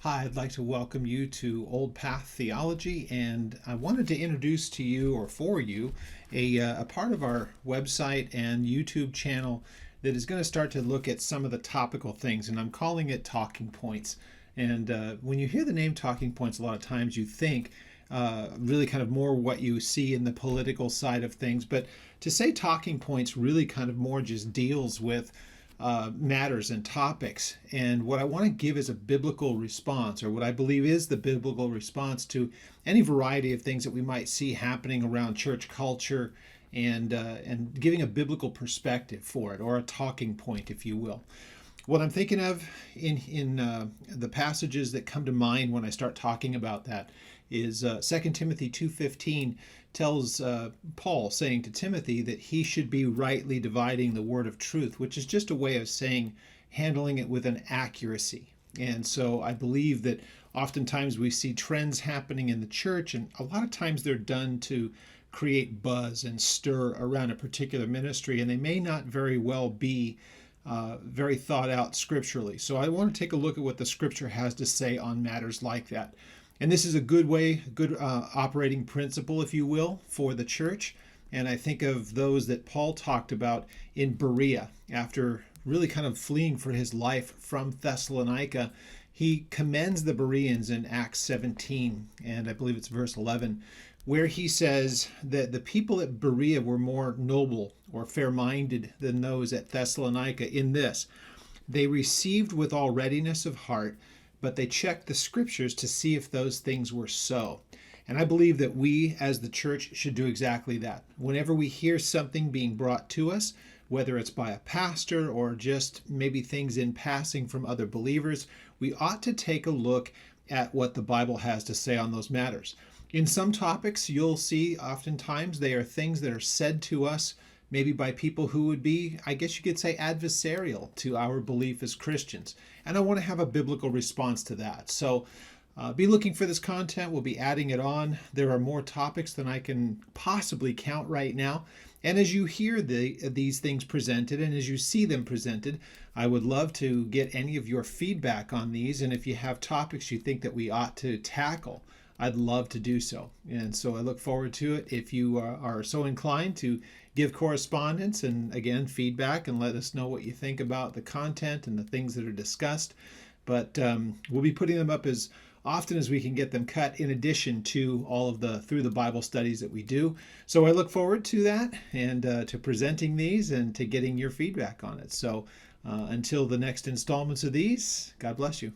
Hi, I'd like to welcome you to Old Path Theology, and I wanted to introduce to you or for you a part of our website and YouTube channel that is going to start to look at some of the topical things, and I'm calling it Talking Points. And when you hear the name Talking Points, a lot of times you think really kind of more what you see in the political side of things, but to say Talking Points really kind of more just deals with matters and topics. And what I want to give is a biblical response, or what I believe is the biblical response to any variety of things that we might see happening around church culture, and giving a biblical perspective for it, or a talking point, if you will. What I'm thinking of in the passages that come to mind when I start talking about that is 2 Timothy 2:15 tells Paul, saying to Timothy that he should be rightly dividing the word of truth, which is just a way of saying handling it with an accuracy. And so I believe that oftentimes we see trends happening in the church, and a lot of times they're done to create buzz and stir around a particular ministry, and they may not very well be very thought out scripturally. So I want to take a look at what the scripture has to say on matters like that. And this is a good way, good operating principle, if you will, for the church. And I think of those that Paul talked about in Berea after really kind of fleeing for his life from Thessalonica. He commends the Bereans in Acts 17, and I believe it's verse 11, where he says that the people at Berea were more noble or fair-minded than those at Thessalonica in this: they received with all readiness of heart, but they checked the scriptures to see if those things were so. And I believe that we as the church should do exactly that. Whenever we hear something being brought to us, whether it's by a pastor or just maybe things in passing from other believers, we ought to take a look at what the Bible has to say on those matters. In some topics, you'll see oftentimes they are things that are said to us maybe by people who would be, I guess you could say, adversarial to our belief as Christians. And I want to have a biblical response to that. So be looking for this content. We'll be adding it on. There are more topics than I can possibly count right now. And as you hear these things presented, and as you see them presented, I would love to get any of your feedback on these. And if you have topics you think that we ought to tackle, I'd love to do so. And so I look forward to it. If you are so inclined to give correspondence and, again, feedback, and let us know what you think about the content and the things that are discussed. But we'll be putting them up as often as we can get them cut, in addition to all of the Through the Bible studies that we do. So I look forward to that, and to presenting these and to getting your feedback on it. So until the next installments of these, God bless you.